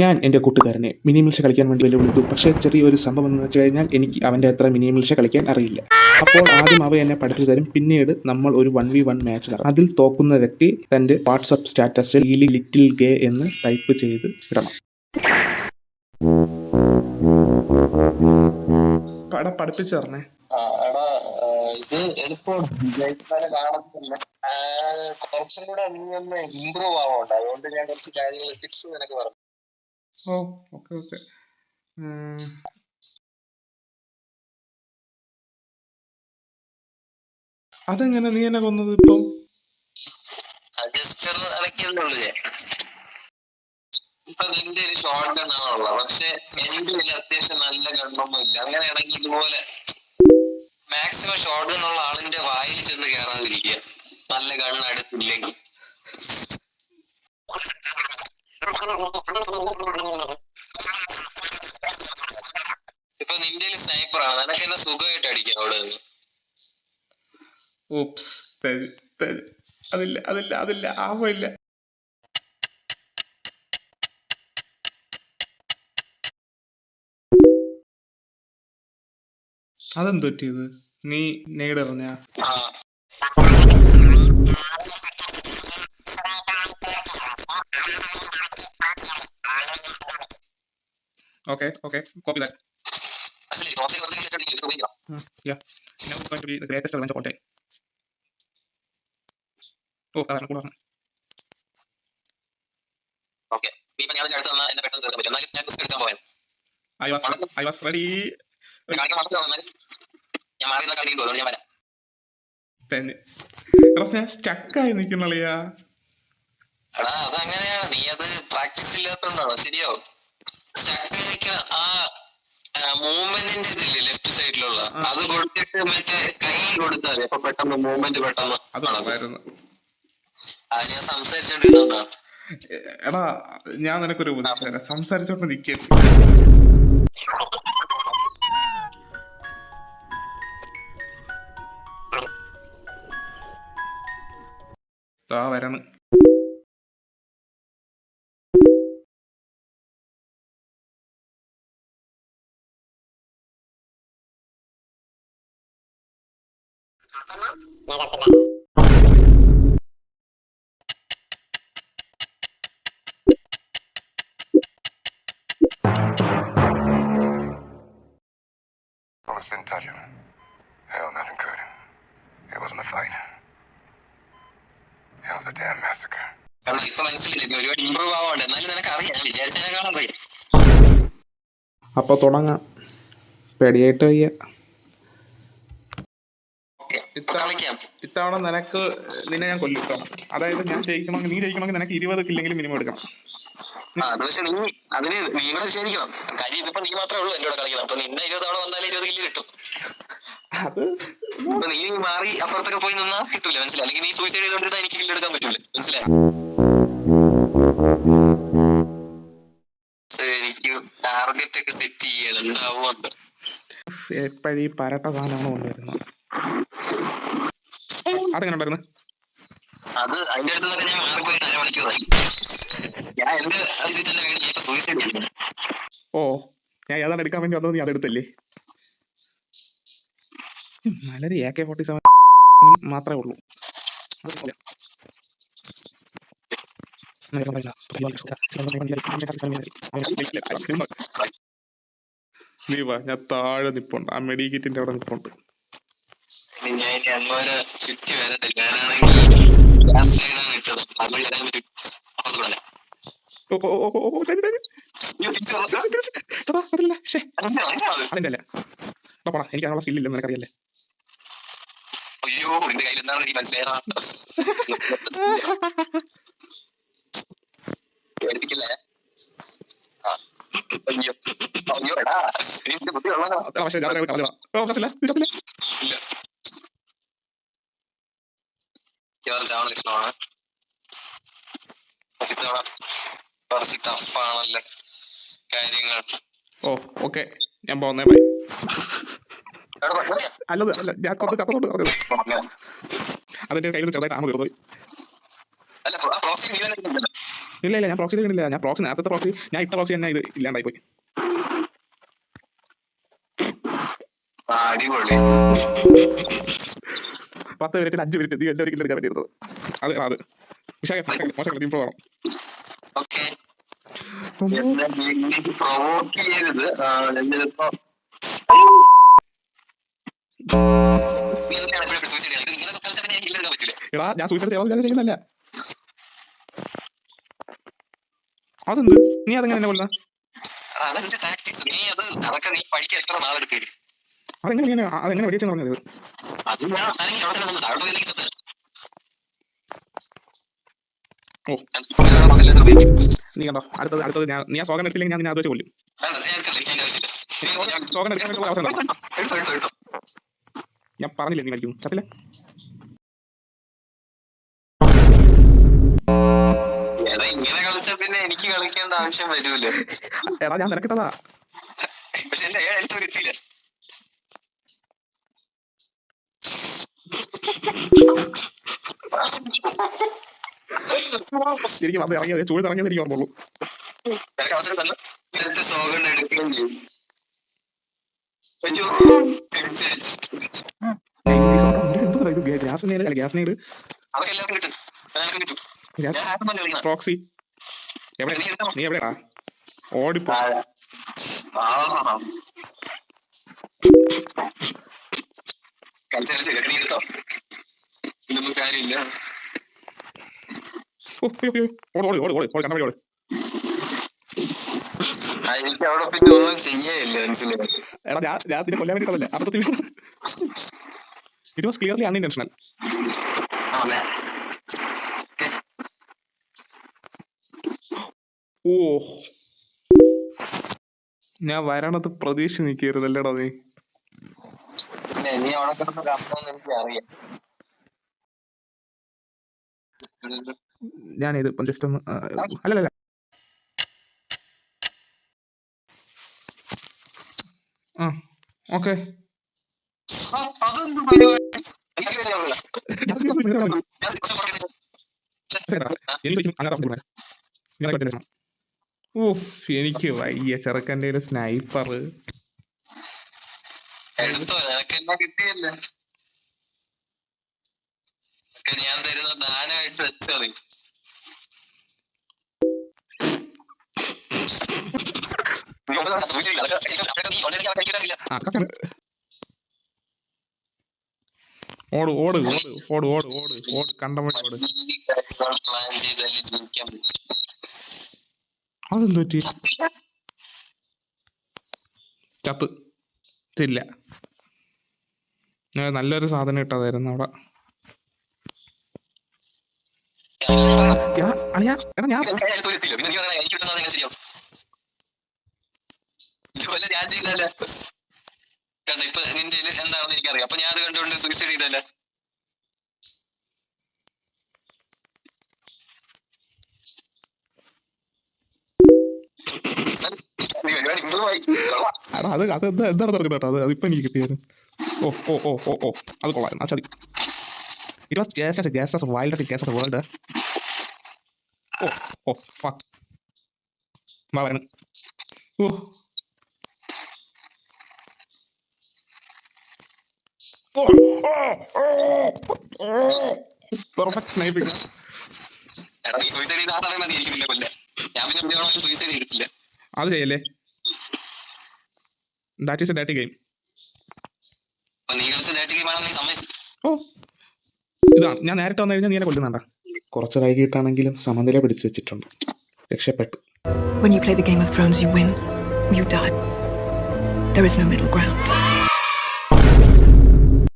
ഞാൻ എൻ്റെ കൂട്ടുകാരനെ മിനി മിൽഷ കളിക്കാൻ വേണ്ടി വെല്ലുവിളിച്ചു. പക്ഷേ ചെറിയൊരു സംഭവം എന്ന് വെച്ച് കഴിഞ്ഞാൽ എനിക്ക് അവൻ്റെ അത്ര മിനി മിൽഷ കളിക്കാൻ അറിയില്ല. അപ്പോൾ ആദ്യം അവ എന്നെ പഠിപ്പിച്ചു തരും. പിന്നീട് നമ്മൾ ഒരു 1v1 മാച്ച് നടത്തും. അതിൽ തോക്കുന്ന വ്യക്തി തൻ്റെ വാട്സപ്പ് സ്റ്റാറ്റസിൽ ലിറ്റിൽ ഗേ എന്ന് ടൈപ്പ് ചെയ്ത് ഇടണം. പഠിപ്പിച്ചു തരണേ. ഇത് എളുപ്പമാണ്, കാണത്തില്ല. കുറച്ചും കൂടെ ഒന്ന് ഇമ്പ്രൂവ് ആവുന്നുണ്ട്. അതുകൊണ്ട് ഞാൻ കുറച്ച് കാര്യങ്ങൾ ടിപ്സ് നിനക്ക് പറഞ്ഞു. ഓ ഓക്കെ ഓക്കെ. അതെങ്ങനെ നീ എന്നെ കൊന്നത്? ഇപ്പം ജസ്റ്റ് അടയ്ക്കുന്നുള്ളൂ ഞാൻ. ഇപ്പൊ നിന്റെ ഒരു ഷോർട്ട് ഗൺ ആണുള്ളത്, പക്ഷെ എന്റെ വലിയ അത്യാവശ്യം നല്ല ഗണ്ണൊന്നും ഇല്ല. അങ്ങനെയാണെങ്കിൽ ഇതുപോലെ മാക്സിമം ഷോർട്ട് ഗൺ ഉള്ള ആളിന്റെ വായിൽ ചെന്ന് കയറാതിരിക്കുക, നല്ല ഗണ്ണ് അടുത്തില്ലെങ്കിൽ. ഇപ്പൊ നിന്റെ സ്നൈപ്പറാണ്, നിനക്ക് എന്നെ സുഖമായിട്ട് അടിക്കാം അവിടെ നിന്ന്. അതില്ല ആവില്ല. അതെന്ത് പറ്റിയത്? നീ നേട് എറിഞ്ഞ? Okay, copy that. Yeah, now it's going to be the greatest revenge of all time. Oh, അതാണ് കൂടെ. Okay, ഇപ്പോ ഞാൻ അടുത്ത് വന്നാൽ എന്നെ പെട്ടെന്ന് തീർക്കാൻ പറ്റും. എന്നാൽ ഞാൻ റിസ്ക് എടുക്കാൻ പോവാൻ. I was ready. ഞാൻ മാറി നിൽക്കാൻ വേണ്ടി തോന്നുന്നു, ഞാൻ വരാം. തന്നെ എടാ ഞാൻ സ്റ്റക്കായി നിൽക്കണളിയാ. എടാ അതങ്ങനെയാണ്, നീ അത് പ്രാക്ടീസ് ഇല്ലാത്തോണ്ടാണോ? ശരിയാവും. സ്റ്റക്കായി നിൽക്കണ ആ മൂവ്മെന്റിന്റെ ഇതില്ലേ ലെഫ്റ്റ് സൈഡിലുള്ള, അത് കൊടുത്തിട്ട് മറ്റേ കൈ കൊടുത്താൽ അപ്പൊ പെട്ടെന്ന് മൂവ്മെന്റ് പെട്ടെന്ന്. അത് ഞാൻ സംസാരിച്ചോണ്ടിരുന്നോണ്ടാ. എടാ ഞാൻ നിനക്കൊരു ഉപദേശം തരാം, സംസാരിച്ചോണ്ട് നിൽക്കരുത്. വരണം. Bullets didn't touch him. Hell, nothing could. It wasn't a fight. It was a damn massacre. ഇപ്പൊ മനസ്സിലായി, ഒരുപാട് ഇമ്പ്രൂവ് ആവാണ്ട്. എന്നാലും നിനക്ക് അറിയാം, വിചാരിച്ചതിനെക്കാളും അറിയാം. അപ്പൊ തുടങ്ങാം. പേടിയായിട്ട് വയ്യ. ഇത്തവണ നിന്നെ ഞാൻ കൊല്ലിക്കണം. അതായത് ഞാൻ ജയിക്കണമെങ്കിൽ, നീ ജയിക്കണമെങ്കിൽ നിനക്ക് 20 കില്ലെങ്കിലും മിനിമം എടുക്കണം. പക്ഷെ നീ അതിന് നീ കൂടെ വിചാരിക്കണം. കാര്യം ഇതിപ്പോ നീ മാത്രമേ ഉള്ളൂ എന്റെ കൂടെ കളിക്കണം. അപ്പൊ നിന്നെ 20 തവണ വന്നാലും 20 കില്ല് കിട്ടും. അത് നീ മാറി അപ്പുറത്തൊക്കെ പോയി നിന്നാ കിട്ടൂല, മനസ്സിലായി? അല്ലെങ്കിൽ നീ സൂയിസൈഡ് ചെയ്തോണ്ടിരുന്നാ എനിക്ക് കില്ല് എടുക്കാൻ പറ്റൂല, മനസ്സിലായി? എനിക്ക് ടാർഗറ്റ് ഒക്കെ സെറ്റ് ചെയ്യണം, എന്താവുമോ എപ്പോഴീ പരട്ട സാധനമാണ് കൊണ്ടുവരുന്നത്. അതെങ്ങനെ ഉണ്ടായിരുന്നു? അത് അതിന്റെ അടുത്തൊക്കെ ഞാൻ മാറിപ്പോയി അരമണിക്കൂറായി. ഞാൻ എന്റെ തന്നെ വേണ്ടി ഞാൻ സൂയിസൈഡ് ചെയ്തു. ഓ, ഞാൻ ഏതാണ് എടുക്കാൻ വേണ്ടി വന്നത്, നീ അതെടുത്തല്ലേ? നല്ലൊരു AK-47 മാത്രമേ ഉള്ളൂ. ഞാൻ താഴെ നിപ്പുണ്ട്, ആ മെഡിക്കിറ്റിന്റെ അവിടെ നിപ്പുണ്ട്. ഞാൻ അങ്ങോട്ട് ചുറ്റി വരട്ടെ. ഞാനാണെങ്കിൽ ഇട്ടത് അത് വരാൻ പറ്റും. എനിക്ക് അതിനുള്ള സ്കില്ലില്ല, നിനക്കറിയല്ലേ? അയ്യോ, നിന്റെ കയ്യിൽ എന്താണ് എനിക്ക് മനസ്സിലായതാ. പേടിപ്പിക്കില്ലേ? അയ്യോ അയ്യോ എടാ, എനിക്ക് ബുദ്ധിയുള്ളതാ. ചാവണ ഇഷ്ടമാണ്. കുറച്ച് ടഫാണല്ലോ കാര്യങ്ങൾ. ഓ ഓക്കെ, ഞാൻ പോന്നേ. ബൈ. അല്ല ഞാൻ കുറച്ച് ചത്തോണ്ട് അതിന്റെ കയ്യിൽ ചെറുതായിട്ട് ആമ തീർന്നു. ഇല്ല ഞാൻ പ്രോക്സി കണ്ടില്ല. ഞാൻ പ്രോക്സി നേരത്തെ പ്രോക്സി ഞാൻ ഇട്ട പ്രോക്സി തന്നെ ഇത് ഇല്ലാണ്ടായി പോയി. അടിപൊളി. 10 മിനിറ്റിൽ 5 മിനിറ്റ് നീ എന്റെ ഒരിക്കലും എടുക്കാൻ പറ്റിയിരുന്നത്. അത് മോശം ഇമ്പ്രൂവ് ആവണം. ഓക്കെ പ്രൊവോക്ക് ചെയ്യരുത്. ചിലപ്പോ എടാ ഞാൻ സൂയിസൈഡ് ചെയ്യാൻ ചെയ്യുന്നല്ല. അതെന്ത് നീ അതെങ്ങനെ എന്നെ കൊല്ലുന്ന? അതെന്റെ ടാക്ടിക്സ്. നീ അതൊക്കെ നീ പഠിക്കാൻ എത്ര നാളെടുക്കും? അതെങ്ങനെ വെടിവെച്ചെന്ന് പറഞ്ഞത്? അത് ഞാൻ ഓ നീ കണ്ടോ അടുത്തത് നീ ആ സ്വാഗതം എടുത്തില്ലെങ്കിൽ ഞാൻ നിന്നെ അത് വെച്ച് കൊല്ലും. സ്വാഗതം എടുക്കാൻ വേണ്ടി അവസരം ഉണ്ടോ? ഞാൻ പറഞ്ഞില്ലേ നീ കളിക്കും സത്യല്ലേ? ഇങ്ങനെ കളിച്ച പിന്നെ എനിക്ക് കളിക്കേണ്ട ആവശ്യം വരൂല്ലോ. എടാ ഞാൻ തിരക്കിട്ടതാ. പക്ഷെ എന്റെ അടുത്ത് എത്തിയില്ല. എനിക്ക് വന്ന് ഇറങ്ങിയത് ചൂട് ഇറങ്ങിയത് എനിക്ക് ഓർമ്മയുള്ളൂ. അവസരം തന്നെ അടുത്ത സ്വാഗതം എടുക്കുകയും ചെയ്യും. പ്രോക്സി എവിടെ? നീ എവിടെയാ? ഓടിപ്പോ. ഇതൊന്നും കാര്യമില്ല. എനിക്ക് അവിടെ പിന്നെ ഒന്നും ചെയ്യയില്ല. മനസ്സിലായി? എടാ ഞാൻ ഇതിനെ കൊല്ലാൻ വേണ്ടിട്ടല്ലേ അബദ്ധത്തിൽ. It was clearly unintentional. ഓ ഞാൻ വരണത് പ്രതീക്ഷ നിൽക്കരുതല്ലേടാ നീ. നീ അവിടെ കിടന്നൊരു അർത്ഥം എനിക്ക് അറിയാം. ഞാനിത് ജസ്റ്റ് ഒന്ന് അല്ലല്ല ഓക്കെ എനിക്ക് വയ്യ ചെറുക്കൻ്റെ സ്നൈപ്പർ എടുത്തോ. നിനക്കെന്നെ കിട്ടിയല്ലേ? ഞാൻ തരുന്ന ദാനമായിട്ട് വെച്ചാ മതി. ഓട് ഓട് ഓട് ഓട് ഓട് ഓട് ഓട് കണ്ടമണി ഓട്. പ്ലാൻ ചെയ്താലേ ജീവിക്കാൻ പറ്റും. അതെന്തു പറ്റി? ചത്ത് ഇല്ല. നല്ലൊരു സാധനം ഇട്ടതായിരുന്നു അവിടെ. ഞാൻ ചെയ്തല്ലേ കണ്ട. ഇപ്പൊ നിന്റെ എന്താണെന്ന് എനിക്കറിയാം. അപ്പൊ ഞാൻ അത് കണ്ടുകൊണ്ട് സൂയിസൈഡ് ചെയ്തല്ലേ. എന്താണ് പറഞ്ഞത് കേട്ടോ? അതിപ്പോ എനിക്ക് കിട്ടിയത്. ഓ ഓ ഓ ഓ ഓ അത് കൊള്ളാം. ആ ചതി. It was just as a guess as wild as it gets of the world. Oh, fuck. വാ വരണം. ഓ പെർഫെക്റ്റ് സ്നൈപ്പിംഗ്. സൂയിസൈഡ് ചെയ്ത ആ സമയം മതി എനിക്ക് നിന്നെ കൊല്ലാൻ. ഞാൻ പിന്നെ സൂയിസൈഡ് ചെയ്തിട്ടില്ല. അത് ചെയ്യല്ലേ. That is a dirty game. നീ കളിച്ച ഡേറ്റ് ഗെയിം ആണെന്ന് നീ സമ്മതിച്ചു. ഓ ഇതാണ് ഞാൻ നേരിട്ട് വന്നു കഴിഞ്ഞാൽ നീ എന്നെ കൊല്ലുന്നുണ്ടാ. കുറച്ച് വൈകിട്ടാണെങ്കിലും സമനില പിടിച്ചു വെച്ചിട്ടുണ്ട്. രക്ഷപ്പെട്ടു. When you play the Game of Thrones, you win or you die. There is no middle ground.